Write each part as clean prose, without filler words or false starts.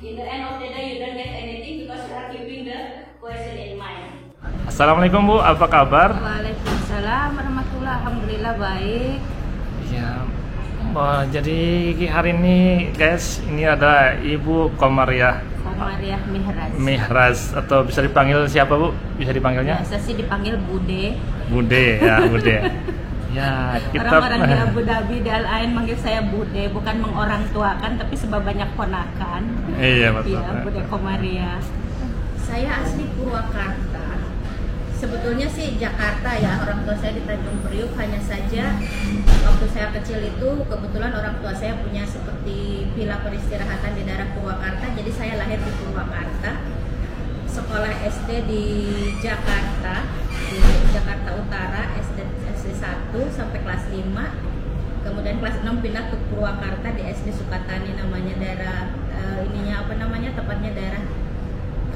In the end of the day, you don't get anything because you are keeping the question in mind. Assalamualaikum Bu, apa kabar? Waalaikumsalam warahmatullahi, alhamdulillah baik. Ya, jadi hari ini guys, ini ada Ibu Komariah Mihraz, atau bisa dipanggil siapa Bu? Bisa dipanggilnya? Biasa sih dipanggil Bude. Bude ya, Bude. Ya, kita orang-orang di Abu Dhabi di Al Ain manggil saya Bude, bukan mengorang tuakan tapi sebab banyak ponakan. Iya betul. Iya, Bude Komariah. Saya asli Purwakarta. Sebetulnya sih Jakarta ya, orang tua saya di Tanjung Priuk, hanya saja waktu saya kecil itu kebetulan orang tua saya punya seperti villa peristirahatan di daerah Purwakarta, jadi saya lahir di Purwakarta. Sekolah SD di Jakarta, di Jakarta Utara, SD 1 sampai kelas 5. Kemudian kelas 6 pindah ke Purwakarta di SD Sukatani, namanya daerah tepatnya daerah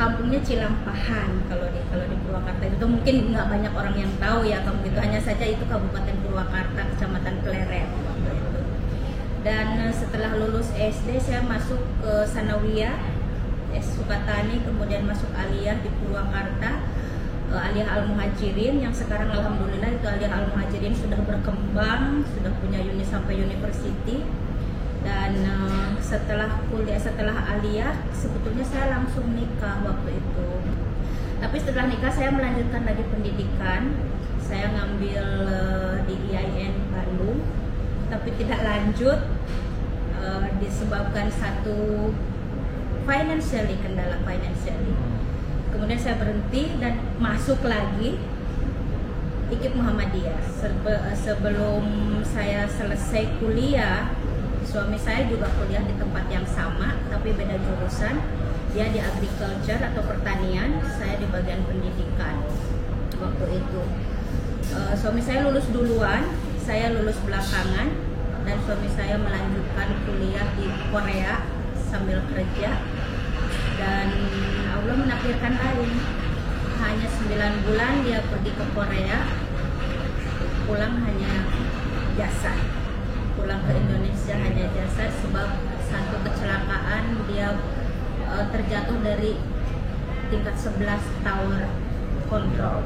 kampungnya Cilampahan kalau di Purwakarta itu mungkin nggak banyak orang yang tahu ya kampung itu, hanya saja itu Kabupaten Purwakarta, Kecamatan Pleret waktu itu. Dan setelah lulus SD saya masuk ke Sanawiyah Sukatani, kemudian masuk Aliyah di Purwakarta, Aliyah Al-Muhajirin, yang sekarang alhamdulillah itu Aliyah Al-Muhajirin sudah berkembang, sudah punya sampai university. Dan setelah Aliyah sebetulnya saya langsung nikah waktu itu. Tapi setelah nikah saya melanjutkan lagi pendidikan. Saya ngambil di IAIN Bandung, tapi tidak lanjut disebabkan satu kendala financially. Kemudian saya berhenti dan masuk lagi IKIP Muhammadiyah. Sebelum saya selesai kuliah, suami saya juga kuliah di tempat yang sama tapi beda jurusan. Dia di agriculture atau pertanian, saya di bagian pendidikan waktu itu. Suami saya lulus duluan, saya lulus belakangan, dan suami saya melanjutkan kuliah di Korea sambil kerja. Dan Allah menakdirkan lain, hanya 9 bulan dia pergi ke Korea, pulang hanya jasad. Pulang ke Indonesia hanya jasad sebab satu kecelakaan, dia terjatuh dari tingkat 11 tower control.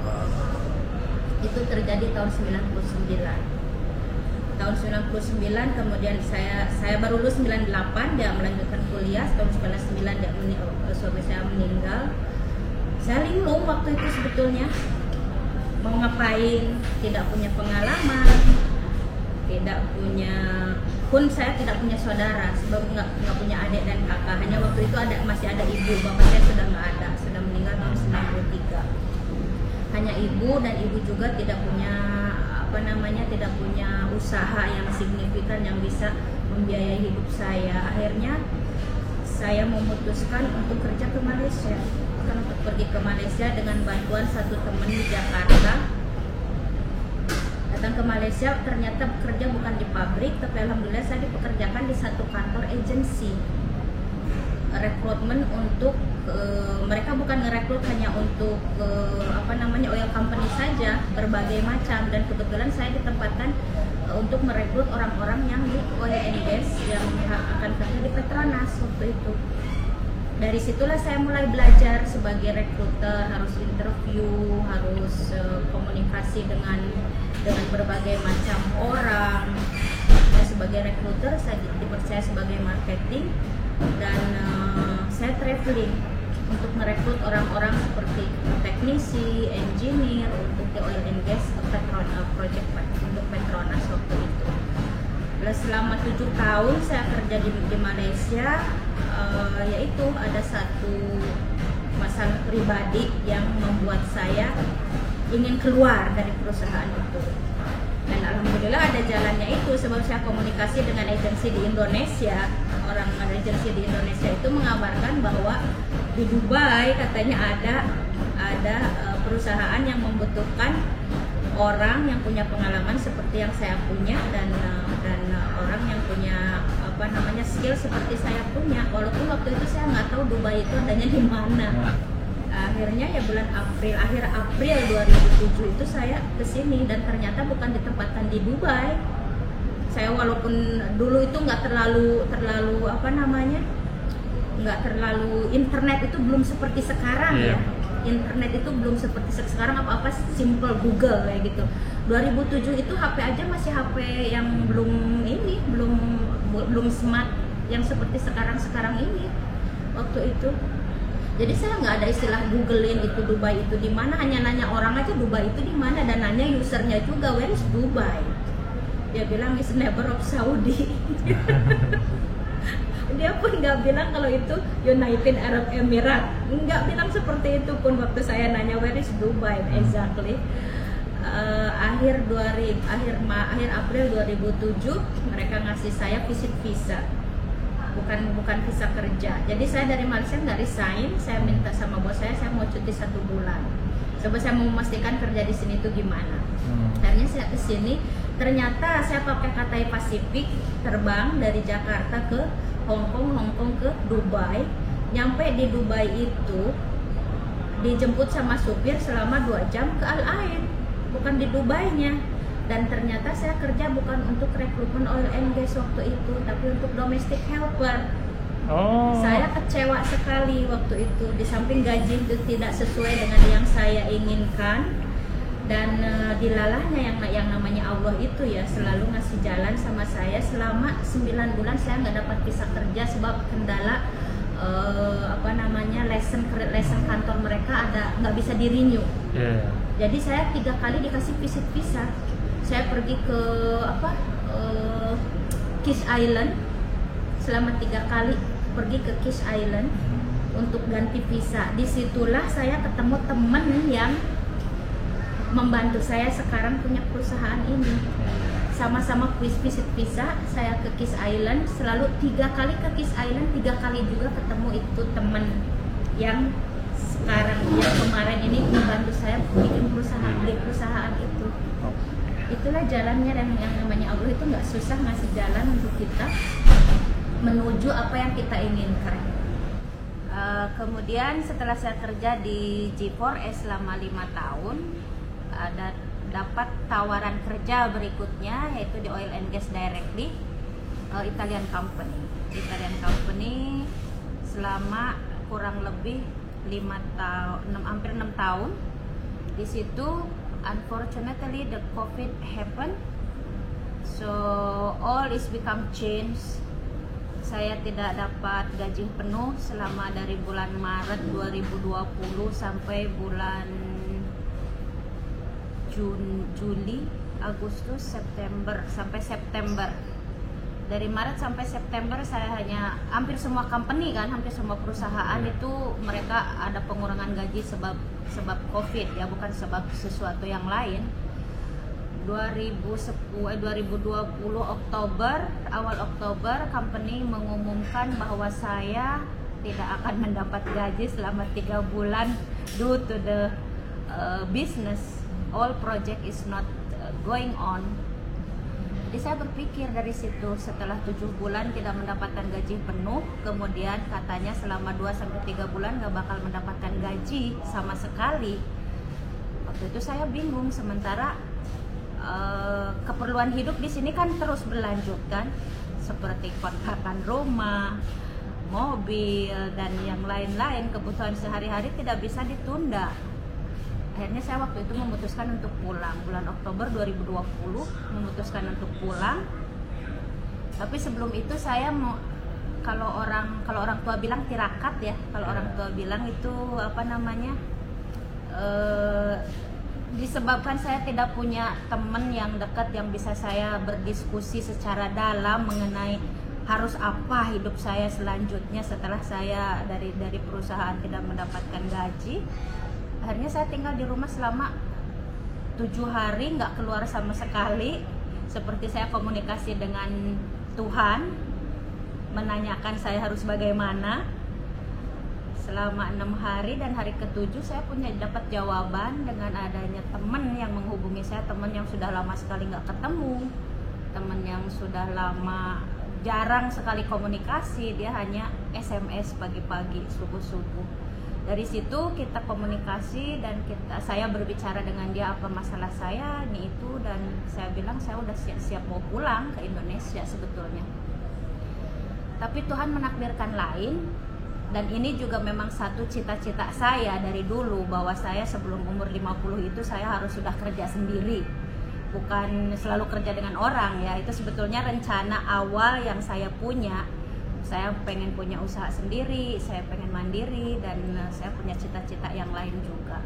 Itu terjadi tahun 99. Tahun 99 kemudian saya baru lulus 98, dia melanjutkan kuliah. Tahun 99 suami saya meninggal. Saya linglung waktu itu sebetulnya, mau ngapain, tidak punya pengalaman, saya tidak punya saudara, sebab nggak punya adik dan kakak. Hanya waktu itu masih ada ibu, bapak saya sudah nggak ada, sudah meninggal tahun 93. Hanya ibu, dan ibu juga tidak punya usaha yang signifikan yang bisa membiayai hidup saya. Akhirnya saya memutuskan untuk kerja ke Malaysia, untuk pergi ke Malaysia dengan bantuan satu teman di Jakarta. Datang ke Malaysia, ternyata bekerja bukan di pabrik, tapi alhamdulillah saya dipekerjakan di satu kantor agensi rekrutmen untuk mereka bukan ngerekrut hanya untuk oil company saja, berbagai macam. Dan kebetulan saya ditempatkan untuk merekrut orang-orang yang di oil and gas yang akan kerja di Petronas waktu itu. Dari situlah saya mulai belajar sebagai rekruter, harus interview, harus komunikasi dengan berbagai macam orang. Saya sebagai rekruter, saya dipercaya sebagai marketing, dan saya traveling untuk merekrut orang-orang seperti teknisi, engineer untuk the oil and gas project untuk Petronas waktu itu. Selama 7 tahun saya kerja di Malaysia, yaitu ada satu masalah pribadi yang membuat saya ingin keluar dari perusahaan itu. Dan alhamdulillah ada jalannya itu, sebab saya komunikasi dengan agensi di Indonesia. Orang agensi di Indonesia itu mengabarkan bahwa di Dubai katanya ada perusahaan yang membutuhkan orang yang punya pengalaman seperti yang saya punya, dan orang yang punya skill seperti saya punya. Walaupun waktu itu saya nggak tahu Dubai itu adanya di mana. Akhirnya ya akhir April 2007 itu saya kesini, dan ternyata bukan ditempatkan di Dubai. Saya walaupun dulu itu nggak terlalu nggak terlalu, internet itu belum seperti sekarang Iya. ya. Internet itu belum seperti sekarang, apa-apa simple Google kayak gitu. 2007 itu HP aja masih HP yang belum smart yang seperti sekarang ini waktu itu. Jadi saya nggak ada istilah googlein itu Dubai itu di mana, hanya nanya orang aja Dubai itu di mana, dan nanya usernya juga, where is Dubai? Dia bilang is neighbor of Saudi. Dia pun nggak bilang kalau itu United Arab Emirates, nggak bilang seperti itu pun waktu saya nanya where is Dubai exactly. Akhir April 2007 mereka ngasih saya visit visa, bukan visa kerja. Jadi saya dari Malaysia nggak resign, saya minta sama bos saya mau cuti 1 bulan. Coba saya mau memastikan kerja di sini tuh gimana. Akhirnya saya ke sini, ternyata saya pakai Cathay Pacific terbang dari Jakarta ke Hong Kong ke Dubai. Nyampe di Dubai itu dijemput sama supir selama 2 jam ke Al Ain, bukan di Dubainya. Dan ternyata saya kerja bukan untuk rekrutmen oil and gas waktu itu, tapi untuk domestic helper. Oh. Saya kecewa sekali waktu itu, di samping gaji itu tidak sesuai dengan yang saya inginkan. Dan dilalahnya yang namanya Allah itu ya selalu ngasih jalan sama saya. Selama 9 bulan saya nggak dapat visa kerja sebab kendala lesson kantor mereka nggak bisa di renew. Yeah. Jadi saya 3 kali dikasih visit visa. Saya pergi ke Kish Island selama 3 kali, pergi ke Kish Island untuk ganti visa. Disitulah saya ketemu temen yang membantu saya sekarang punya perusahaan ini. Sama-sama visit visa, saya ke Kish Island, selalu 3 kali ke Kish Island, 3 kali juga ketemu itu temen yang sekarang, yang kemarin ini membantu saya bikin perusahaan itu. Itulah jalannya, dan yang namanya Allah itu nggak susah ngasih jalan untuk kita menuju apa yang kita inginkan. Kemudian setelah saya kerja di G4S selama 5 tahun, ada dapat tawaran kerja berikutnya yaitu di oil and gas directly, Italian company selama kurang lebih 6 tahun. Di situ unfortunately the COVID happened, so all is become changed. Saya tidak dapat gaji penuh selama dari bulan Maret 2020 sampai bulan Juli, Agustus, September sampai September. Dari Maret sampai September saya hanya, hampir semua company kan, hampir semua perusahaan itu mereka ada pengurangan gaji sebab COVID ya, bukan sebab sesuatu yang lain. 2020 awal Oktober company mengumumkan bahwa saya tidak akan mendapat gaji selama 3 bulan due to the business, all project is not going on. Jadi saya berpikir dari situ, setelah 7 bulan tidak mendapatkan gaji penuh, kemudian katanya selama 2-3 bulan gak bakal mendapatkan gaji sama sekali. Waktu itu saya bingung, sementara keperluan hidup di sini kan terus berlanjut kan, seperti kontrakan rumah, mobil, dan yang lain-lain, kebutuhan sehari-hari tidak bisa ditunda. Akhirnya saya waktu itu memutuskan untuk pulang, bulan Oktober 2020 memutuskan untuk pulang. Tapi sebelum itu saya mau, kalau orang tua bilang tirakat ya, kalau orang tua bilang itu disebabkan saya tidak punya teman yang dekat yang bisa saya berdiskusi secara dalam mengenai harus apa hidup saya selanjutnya setelah saya dari perusahaan tidak mendapatkan gaji. Akhirnya saya tinggal di rumah selama 7 hari, nggak keluar sama sekali. Seperti saya komunikasi dengan Tuhan, menanyakan saya harus bagaimana selama 6 hari, dan hari ke-7 saya dapat jawaban dengan adanya teman yang menghubungi saya, teman yang sudah lama sekali nggak ketemu, teman yang sudah lama jarang sekali komunikasi, dia hanya SMS pagi-pagi, subuh-subuh. Dari situ kita komunikasi dan saya berbicara dengan dia apa masalah saya ini itu, dan saya bilang saya udah siap-siap mau pulang ke Indonesia sebetulnya. Tapi Tuhan menakdirkan lain. Dan ini juga memang satu cita-cita saya dari dulu, bahwa saya sebelum umur 50 itu saya harus sudah kerja sendiri, bukan selalu kerja dengan orang ya. Itu sebetulnya rencana awal yang saya punya. Saya pengen punya usaha sendiri, saya pengen mandiri, dan saya punya cita-cita yang lain juga.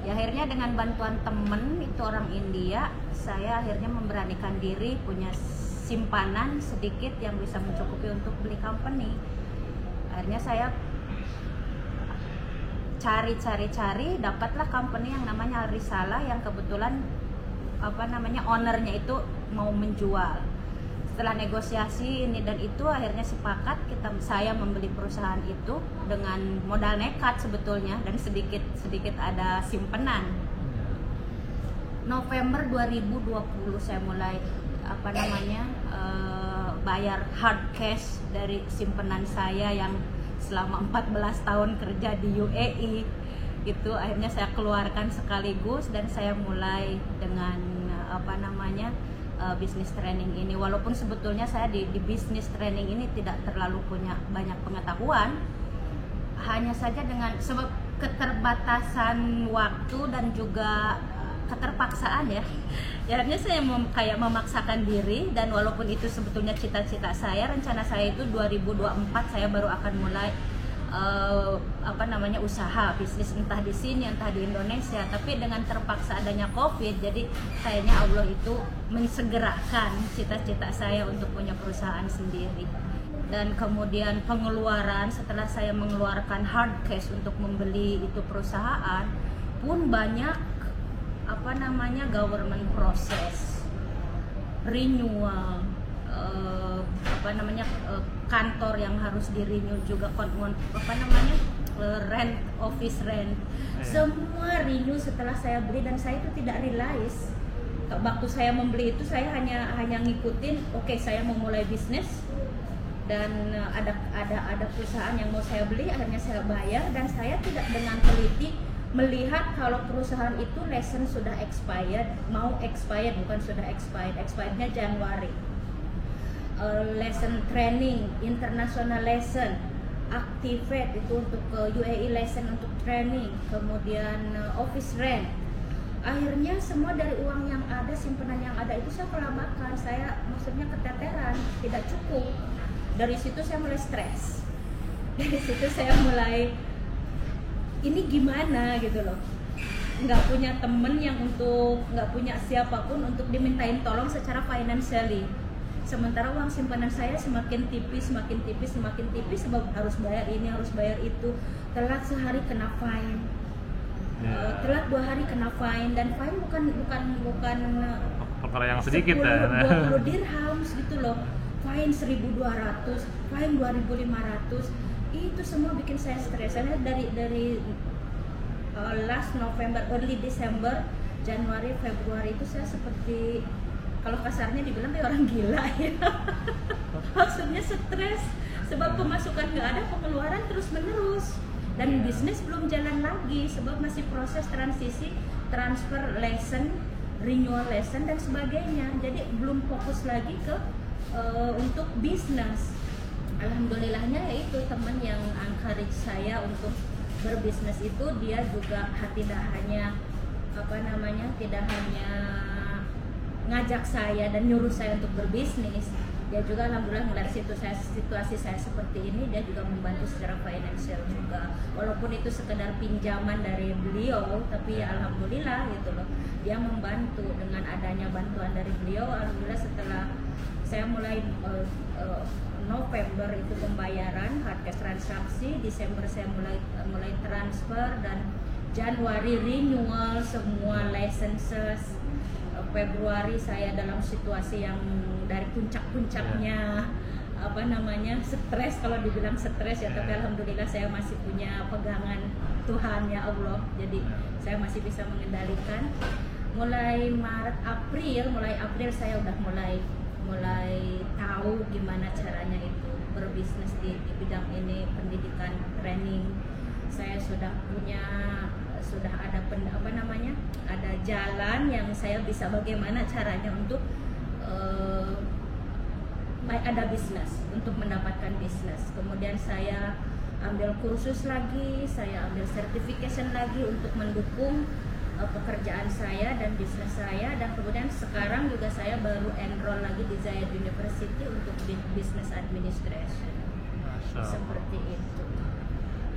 Ya akhirnya dengan bantuan temen itu orang India, saya akhirnya memberanikan diri punya simpanan sedikit yang bisa mencukupi untuk beli company. Akhirnya saya cari, dapatlah company yang namanya Al-Risalah, yang kebetulan ownernya itu mau menjual. Setelah negosiasi ini dan itu, akhirnya sepakat saya membeli perusahaan itu dengan modal nekat sebetulnya, dan sedikit ada simpenan. November 2020 saya mulai bayar hard cash dari simpenan saya yang selama 14 tahun kerja di UAE. Itu akhirnya saya keluarkan sekaligus, dan saya mulai dengan bisnis training ini. Walaupun sebetulnya saya di bisnis training ini tidak terlalu punya banyak pengetahuan, hanya saja dengan sebab keterbatasan waktu dan juga keterpaksaan ya. Akhirnya saya kayak memaksakan diri, dan walaupun itu sebetulnya cita-cita saya, rencana saya itu 2024 saya baru akan mulai usaha bisnis, entah di sini entah di Indonesia. Tapi dengan terpaksa adanya COVID, jadi kayaknya Allah itu mensegerakan cita-cita saya untuk punya perusahaan sendiri. Dan kemudian pengeluaran, setelah saya mengeluarkan hard cash untuk membeli itu perusahaan, pun banyak government proses, renewal, kantor yang harus di-renew juga, office rent, semua renew setelah saya beli. Dan saya itu tidak realize waktu saya membeli itu, saya hanya ngikutin, oke, saya mau mulai bisnis dan ada perusahaan yang mau saya beli, akhirnya saya bayar, dan saya tidak dengan teliti melihat kalau perusahaan itu lesson sudah expired, bukan sudah expirednya Januari. Lesson training, international lesson, activate itu untuk ke UAE lesson untuk training, kemudian office rent. Akhirnya semua dari uang yang ada, simpanan yang ada itu saya kelabakan, saya maksudnya keteteran, tidak cukup. Dari situ saya mulai stres. Dari situ saya mulai, ini gimana gitu loh, nggak punya temen yang nggak punya siapapun untuk dimintain tolong secara financially. Sementara uang simpanan saya semakin tipis sebab harus bayar ini, harus bayar itu. Telat sehari kena fine, telat 2 hari kena fine, dan fine bukan perkara yang sedikit 20 dirham gitu loh. Fine 1.200, fine 2.500. Itu semua bikin saya stres. Saya dari last November, early December, Januari, Februari itu saya seperti, kalau kasarnya dibilang kayak orang gila ya. Maksudnya stres, sebab pemasukan nggak ada, pengeluaran terus menerus, dan bisnis belum jalan lagi sebab masih proses transisi, transfer lesson, renewal lesson dan sebagainya. Jadi belum fokus lagi ke untuk bisnis. Alhamdulillahnya yaitu teman yang encourage saya untuk berbisnis itu, dia juga tidak hanya tidak hanya ngajak saya dan nyuruh saya untuk berbisnis, dia juga alhamdulillah melihat situasi saya seperti ini, dia juga membantu secara finansial juga, walaupun itu sekedar pinjaman dari beliau, tapi ya alhamdulillah gitu loh, dia membantu. Dengan adanya bantuan dari beliau, alhamdulillah setelah saya mulai November itu pembayaran hard cash transaksi, Desember saya mulai transfer, dan Januari renewal semua licenses. Februari saya dalam situasi yang dari puncak-puncaknya stres, kalau dibilang stres ya, tapi alhamdulillah saya masih punya pegangan Tuhan ya Allah, jadi saya masih bisa mengendalikan. Mulai April saya udah mulai tahu gimana caranya itu berbisnis di bidang ini, pendidikan, training. Saya sudah ada ada jalan yang saya bisa bagaimana caranya untuk ada bisnis, untuk mendapatkan bisnis. Kemudian saya ambil kursus lagi, saya ambil certification lagi untuk mendukung pekerjaan saya dan bisnis saya, dan kemudian sekarang juga saya baru enroll lagi di Zayed University untuk business administration. Seperti itu.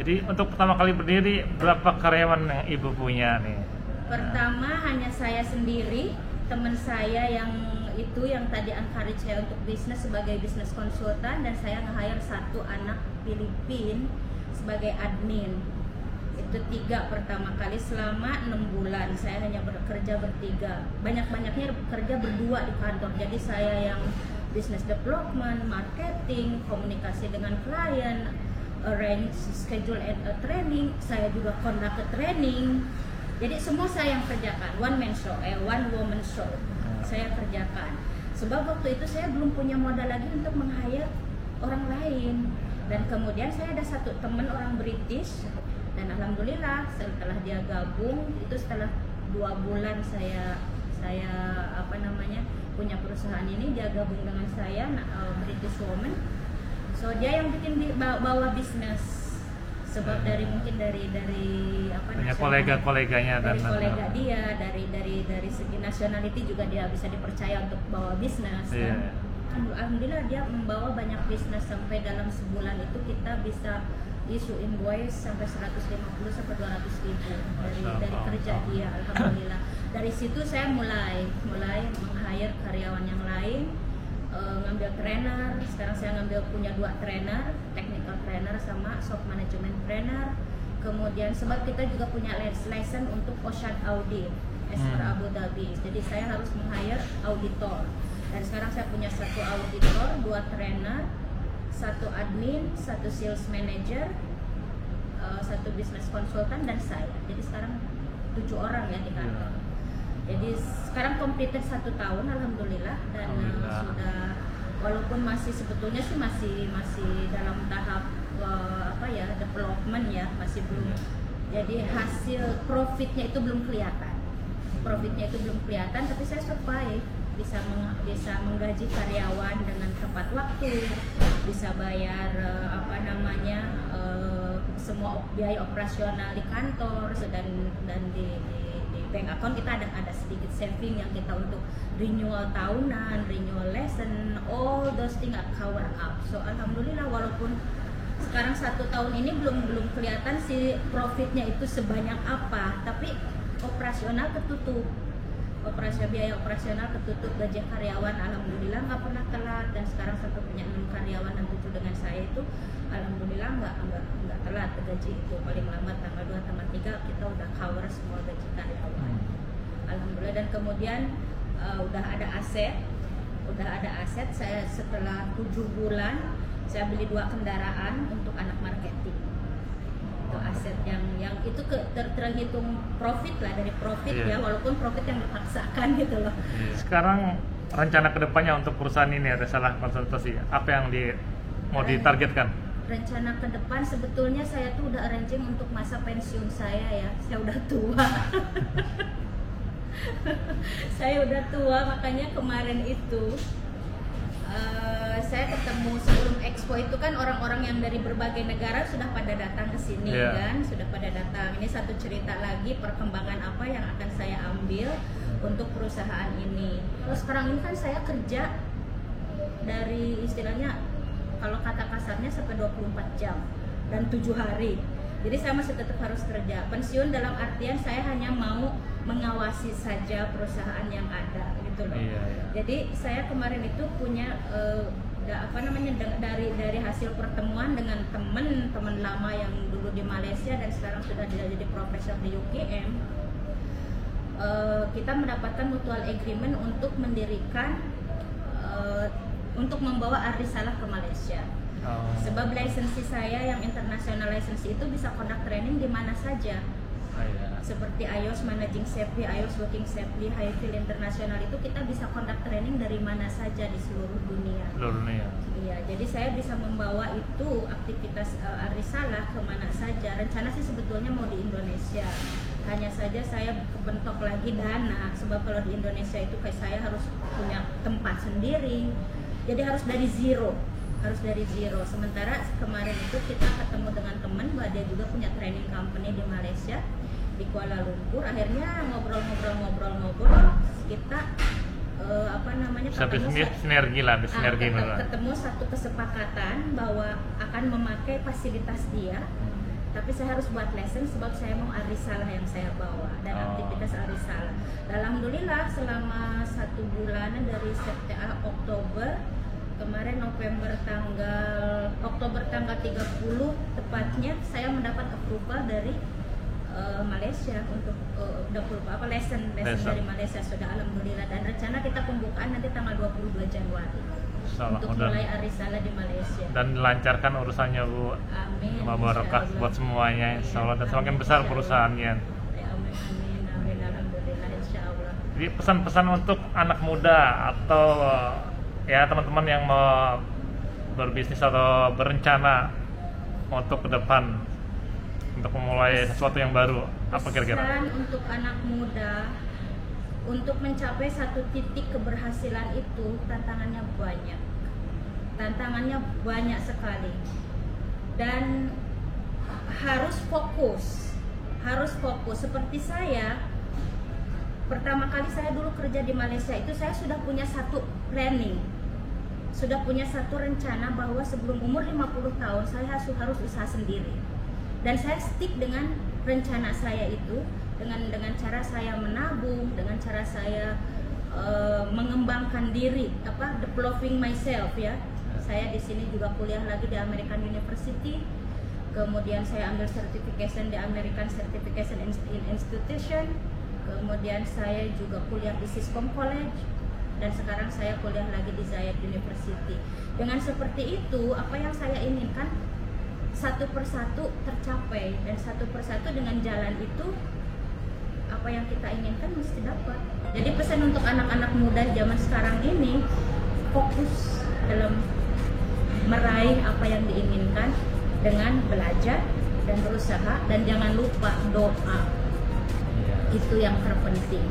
Jadi untuk pertama kali berdiri, berapa karyawan yang ibu punya nih? Pertama hanya saya sendiri, teman saya yang tadi encourage saya untuk bisnis sebagai bisnis konsultan, dan saya nge-hire satu anak Filipin sebagai admin. Itu 3 pertama kali selama 6 bulan saya hanya bekerja bertiga. Banyak-banyaknya bekerja berdua di kantor. Jadi saya yang business development, marketing, komunikasi dengan klien, arrange schedule and training, saya juga conduct training. Jadi semua saya yang kerjakan, one woman show saya kerjakan. Sebab waktu itu saya belum punya modal lagi untuk meng-hire orang lain. Dan kemudian saya ada satu teman orang British, dan alhamdulillah setelah dia gabung, itu setelah 2 bulan saya punya perusahaan ini, dia gabung dengan saya, British woman. So dia yang bikin bawa bisnis. Sebab mungkin dari kolega-koleganya dari kolega dia, dari segi nationality juga dia bisa dipercaya untuk bawa bisnis. Yeah. Alhamdulillah dia membawa banyak bisnis, sampai dalam sebulan itu kita bisa issue invoice sampai 150 sampai 200 ribu dari kerja dia. Alhamdulillah. Dari situ saya mulai meng-hire karyawan yang lain, ngambil trainer. Sekarang saya punya 2 trainer, technical trainer sama shop management trainer. Kemudian sebab kita juga punya license untuk Ocean Audit as per Abu Dhabi, jadi saya harus meng-hire auditor. Dan sekarang saya punya 1 auditor, 2 trainer, 1 admin, 1 sales manager, 1 business consultant, dan saya. Jadi sekarang 7 orang ya di kantor. Jadi sekarang completed 1 tahun alhamdulillah, dan sudah, walaupun sebetulnya sih masih dalam tahap development ya, masih belum. Jadi hasil profitnya itu belum kelihatan. Tapi saya survive, bisa menggaji karyawan dengan tepat waktu, bisa bayar semua biaya operasional di kantor, dan di bank account kita ada sedikit saving yang kita untuk renewal tahunan, renewal lesson, all those things are cover up. So alhamdulillah, walaupun sekarang 1 tahun ini belum kelihatan sih profitnya itu sebanyak apa, tapi operasional ketutup. Biaya operasional ketutup, gaji karyawan alhamdulillah nggak pernah telat, dan sekarang sampai punya 6 karyawan dan 7 dengan saya itu alhamdulillah nggak telat gaji itu. Paling lambat tanggal 2 tanggal 3 kita udah cover semua gaji karyawan. Alhamdulillah. Dan kemudian udah ada aset. Saya setelah 7 bulan saya beli 2 kendaraan untuk anak marketing. Itu aset yang itu terhitung profit lah, dari profit ya, walaupun profit yang dipaksakan gitu loh. Sekarang rencana kedepannya untuk perusahaan ini, ada salah konsultasi, apa yang mau ditargetkan? Rencana ke depan sebetulnya saya tuh udah arranging untuk masa pensiun saya ya. Saya udah tua. Saya udah tua, makanya kemarin itu saya ketemu sebelum Expo itu kan orang-orang yang dari berbagai negara sudah pada datang ke sini kan, sudah pada datang. Ini satu cerita lagi perkembangan apa yang akan saya ambil untuk perusahaan ini. Terus sekarang ini kan saya kerja dari istilahnya kalau kata kasarnya sampai 24 jam dan 7 hari. Jadi saya masih tetap harus kerja. Pensiun dalam artian saya hanya mau mengawasi saja perusahaan yang ada gitu loh. Jadi saya kemarin itu punya dari hasil pertemuan dengan teman lama yang dulu di Malaysia dan sekarang sudah jadi profesor di UKM. Kita mendapatkan mutual agreement untuk mendirikan untuk membawa Arisalah ke Malaysia. Sebab lisensi saya yang international lisensi itu bisa conduct training di mana saja. Seperti IOS Managing Safely, IOS Working Safely, Highfield International itu kita bisa conduct training dari mana saja di seluruh dunia. Iya, jadi saya bisa membawa itu aktivitas Arisalah kemana saja. Rencana sih sebetulnya mau di Indonesia. Hanya saja saya kebentok lagi dana, sebab kalau di Indonesia itu kayak saya harus punya tempat sendiri. Jadi harus dari zero. harus dari zero. Sementara kemarin itu kita ketemu dengan teman bahwa dia juga punya training company di Malaysia, di Kuala Lumpur. Akhirnya ngobrol-ngobrol kita sinergi lah, sinergi ketemu satu kesepakatan bahwa akan memakai fasilitas dia, tapi saya harus buat lesson sebab saya mau arisalah yang saya bawa dan aktivitas arisalah. Alhamdulillah selama 1 bulanan dari Oktober kemarin Oktober tanggal 30 tepatnya saya mendapat approval dari Malaysia untuk lesson dari Malaysia sudah, alhamdulillah, dan rencana kita pembukaan nanti tanggal 22 Januari untuk mulai arisalah di Malaysia dan dilancarkan urusannya Bu. Amin. Barokah buat semuanya insyaallah dan semakin besar perusahaannya. Amin alhamdulillah insyaallah. Jadi pesan-pesan untuk anak muda atau ya teman-teman yang mau berbisnis atau berencana untuk ke depan untuk memulai sesuatu yang baru, apa kira-kira? Pesan untuk anak muda untuk mencapai satu titik keberhasilan itu tantangannya banyak sekali, dan harus fokus. Seperti saya pertama kali saya dulu kerja di Malaysia itu saya sudah punya satu planning, sudah punya satu rencana bahwa sebelum umur 50 tahun saya harus usaha sendiri. Dan saya stick dengan rencana saya itu, dengan cara saya menabung, dengan cara saya mengembangkan diri, developing myself ya. Saya di sini juga kuliah lagi di American University, kemudian saya ambil certification di American Certification Institution, kemudian saya juga kuliah di Siscom College, dan sekarang saya kuliah lagi di Zayed University. Dengan seperti itu, apa yang saya inginkan satu persatu tercapai, dan satu persatu dengan jalan itu apa yang kita inginkan mesti dapat. Jadi pesan untuk anak-anak muda zaman sekarang ini, fokus dalam meraih apa yang diinginkan dengan belajar dan berusaha, dan jangan lupa doa. Itu yang terpenting.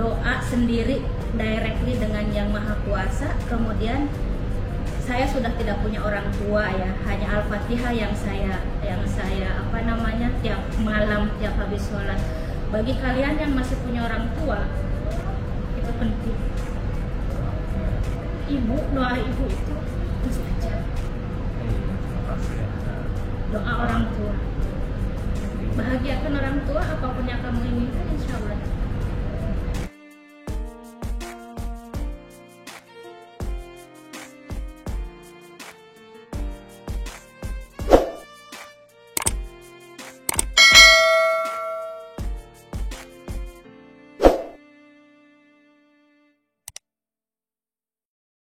Doa sendiri directly dengan Yang Maha Kuasa. Kemudian saya sudah tidak punya orang tua ya, hanya Al-Fatihah yang saya tiap malam, tiap habis sholat. Bagi kalian yang masih punya orang tua, itu penting. Doa ibu itu mustajab. Doa orang tua, bahagiakan orang tua, apapun yang kamu inginkan